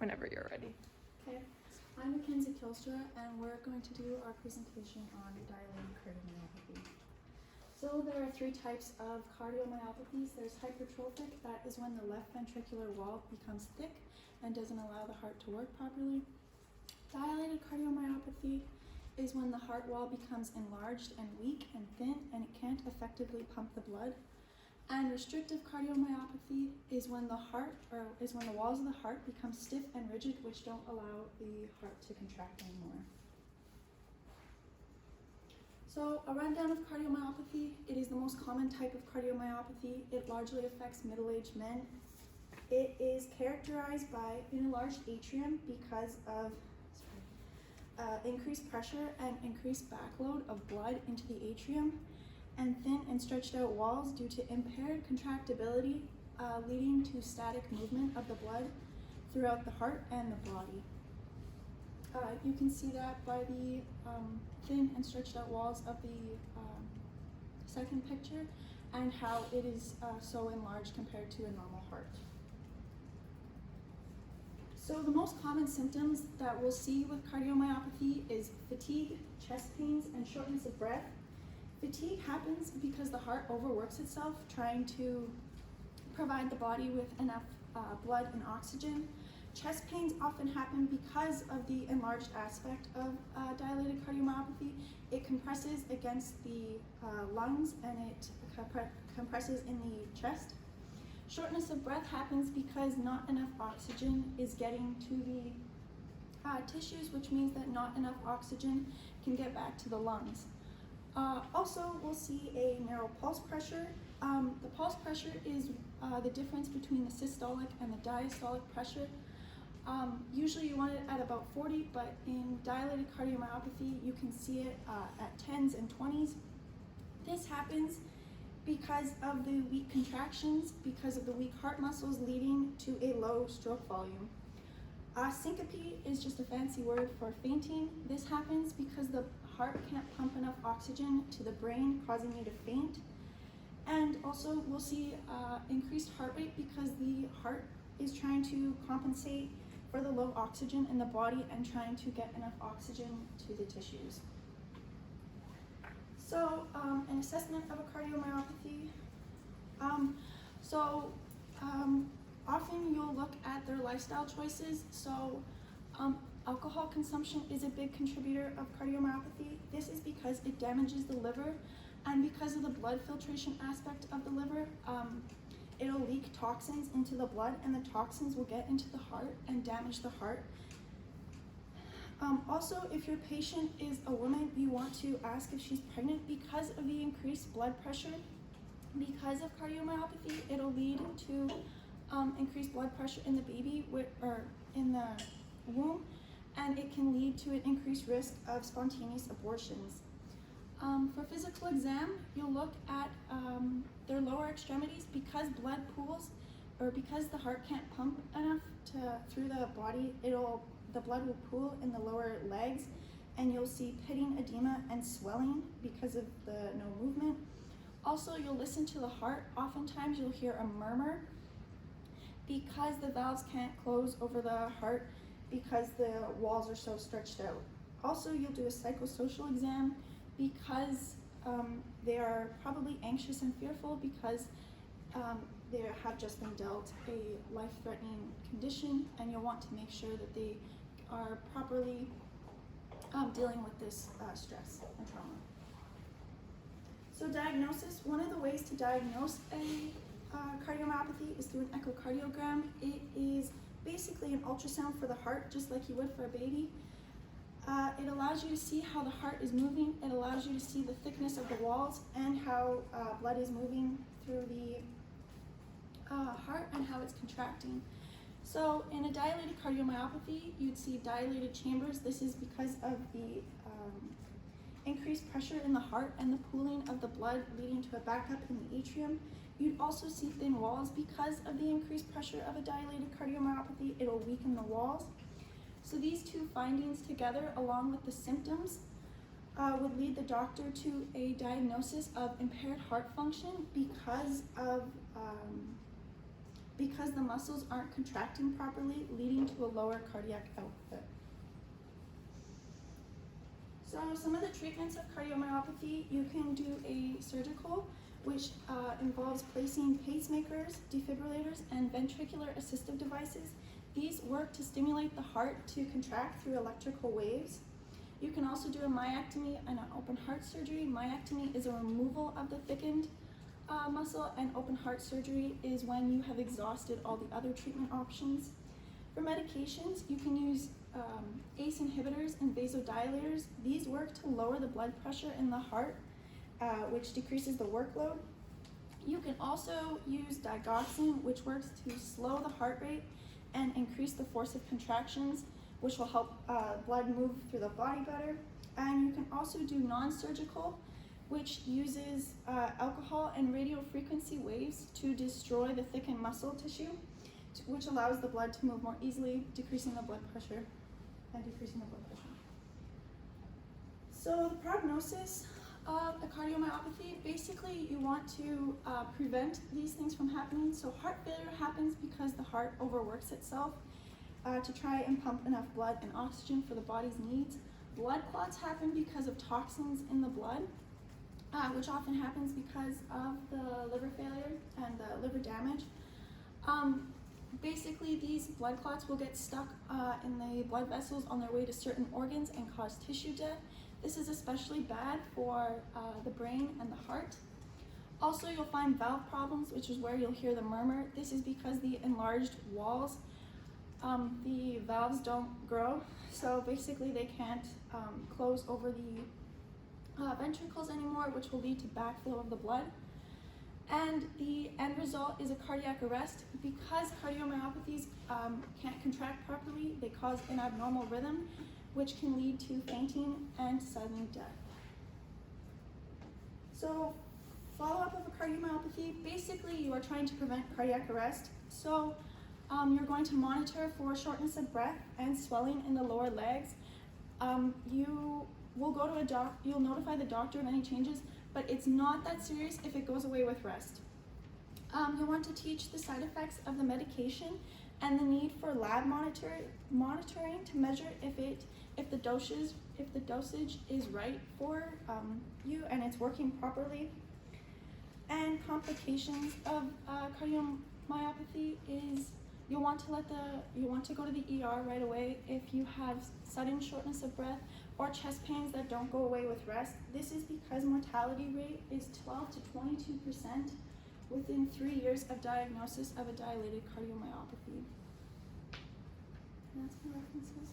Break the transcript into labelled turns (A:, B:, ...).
A: whenever you're ready.
B: Okay, I'm Mackenzie Kilstra, and we're going to do our presentation on dilated cardiomyopathy. So there are three types of cardiomyopathies. There's hypertrophic, that is when the left ventricular wall becomes thick and doesn't allow the heart to work properly. Dilated cardiomyopathy is when the heart wall becomes enlarged and weak and thin and it can't effectively pump the blood. And restrictive cardiomyopathy is when the walls of the heart become stiff and rigid, which don't allow the heart to contract anymore. So a rundown of cardiomyopathy. It is the most common type of cardiomyopathy. It largely affects middle-aged men. It is characterized by an enlarged atrium because of increased pressure and increased backload of blood into the atrium, and thin and stretched out walls due to impaired contractibility, leading to static movement of the blood throughout the heart and the body. You can see that by the thin and stretched out walls of the second picture and how it is so enlarged compared to a normal heart. So the most common symptoms that we'll see with cardiomyopathy is fatigue, chest pains, and shortness of breath. Fatigue happens because the heart overworks itself trying to provide the body with enough blood and oxygen. Chest pains often happen because of the enlarged aspect of dilated cardiomyopathy. It compresses against the lungs and it compresses in the chest. Shortness of breath happens because not enough oxygen is getting to the tissues, which means that not enough oxygen can get back to the lungs. Also, we'll see a narrow pulse pressure. The pulse pressure is the difference between the systolic and the diastolic pressure. Usually you want it at about 40, but in dilated cardiomyopathy, you can see it at 10s and 20s. This happens because of the weak contractions, because of the weak heart muscles, leading to a low stroke volume. Syncope is just a fancy word for fainting. This happens because the heart can't pump enough oxygen to the brain, causing you to faint. And also we'll see increased heart rate because the heart is trying to compensate for the low oxygen in the body and trying to get enough oxygen to the tissues. So an assessment of a cardiomyopathy. Often you'll look at their lifestyle choices. So alcohol consumption is a big contributor of cardiomyopathy. This is because it damages the liver, and because of the blood filtration aspect of the liver, it'll leak toxins into the blood, and the toxins will get into the heart and damage the heart. Also, if your patient is a woman, you want to ask if she's pregnant because of the increased blood pressure. Because of cardiomyopathy, it'll lead to increased blood pressure in the baby or in the womb, and it can lead to an increased risk of spontaneous abortions. For physical exam, you'll look at their lower extremities. Because blood pools, or because the heart can't pump enough through the body, the blood will pool in the lower legs, and you'll see pitting edema and swelling because of the no movement. Also, you'll listen to the heart. Oftentimes you'll hear a murmur because the valves can't close over the heart because the walls are so stretched out. Also, you'll do a psychosocial exam because they are probably anxious and fearful because they have just been dealt a life-threatening condition, and you'll want to make sure that they are properly dealing with this stress and trauma. So diagnosis, one of the ways to diagnose a cardiomyopathy is through an echocardiogram. It is basically an ultrasound for the heart, just like you would for a baby. It allows you to see how the heart is moving. It allows you to see the thickness of the walls and how blood is moving through the heart and how it's contracting. So in a dilated cardiomyopathy, you'd see dilated chambers. This is because of the increased pressure in the heart and the pooling of the blood leading to a backup in the atrium. You'd also see thin walls because of the increased pressure of a dilated cardiomyopathy. It'll weaken the walls. So these two findings together, along with the symptoms, would lead the doctor to a diagnosis of impaired heart function because of because the muscles aren't contracting properly, leading to a lower cardiac output. So some of the treatments of cardiomyopathy, you can do a surgical, which involves placing pacemakers, defibrillators, and ventricular assistive devices. These work to stimulate the heart to contract through electrical waves. You can also do a myectomy and an open heart surgery. Myectomy is a removal of the thickened muscle, and open heart surgery is when you have exhausted all the other treatment options. For medications, you can use ACE inhibitors and vasodilators. These work to lower the blood pressure in the heart, which decreases the workload. You can also use digoxin, which works to slow the heart rate and increase the force of contractions, which will help blood move through the body better. And you can also do non-surgical, which uses alcohol and radio frequency waves to destroy the thickened muscle tissue, which allows the blood to move more easily, decreasing the blood pressure and decreasing the blood pressure. So the prognosis of a cardiomyopathy, basically you want to prevent these things from happening. So heart failure happens because the heart overworks itself to try and pump enough blood and oxygen for the body's needs. Blood clots happen because of toxins in the blood, which often happens because of the liver failure and the liver damage. Basically, these blood clots will get stuck in the blood vessels on their way to certain organs and cause tissue death. This is especially bad for the brain and the heart. Also, you'll find valve problems, which is where you'll hear the murmur. This is because the enlarged walls, the valves don't grow, so basically they can't close over the ventricles anymore, which will lead to backflow of the blood. And the end result is a cardiac arrest. Because cardiomyopathies can't contract properly, they cause an abnormal rhythm, which can lead to fainting and sudden death. So, follow-up of a cardiomyopathy, basically you are trying to prevent cardiac arrest. So, you're going to monitor for shortness of breath and swelling in the lower legs. You will go to you'll notify the doctor of any changes, but it's not that serious if it goes away with rest. You'll want to teach the side effects of the medication and the need for lab monitoring to measure if the dosage is right for you and it's working properly. And complications of cardiomyopathy is you'll want to go to the ER right away if you have sudden shortness of breath or chest pains that don't go away with rest. This is because mortality rate is 12 to 22% within 3 years of diagnosis of a dilated cardiomyopathy. And that's my references.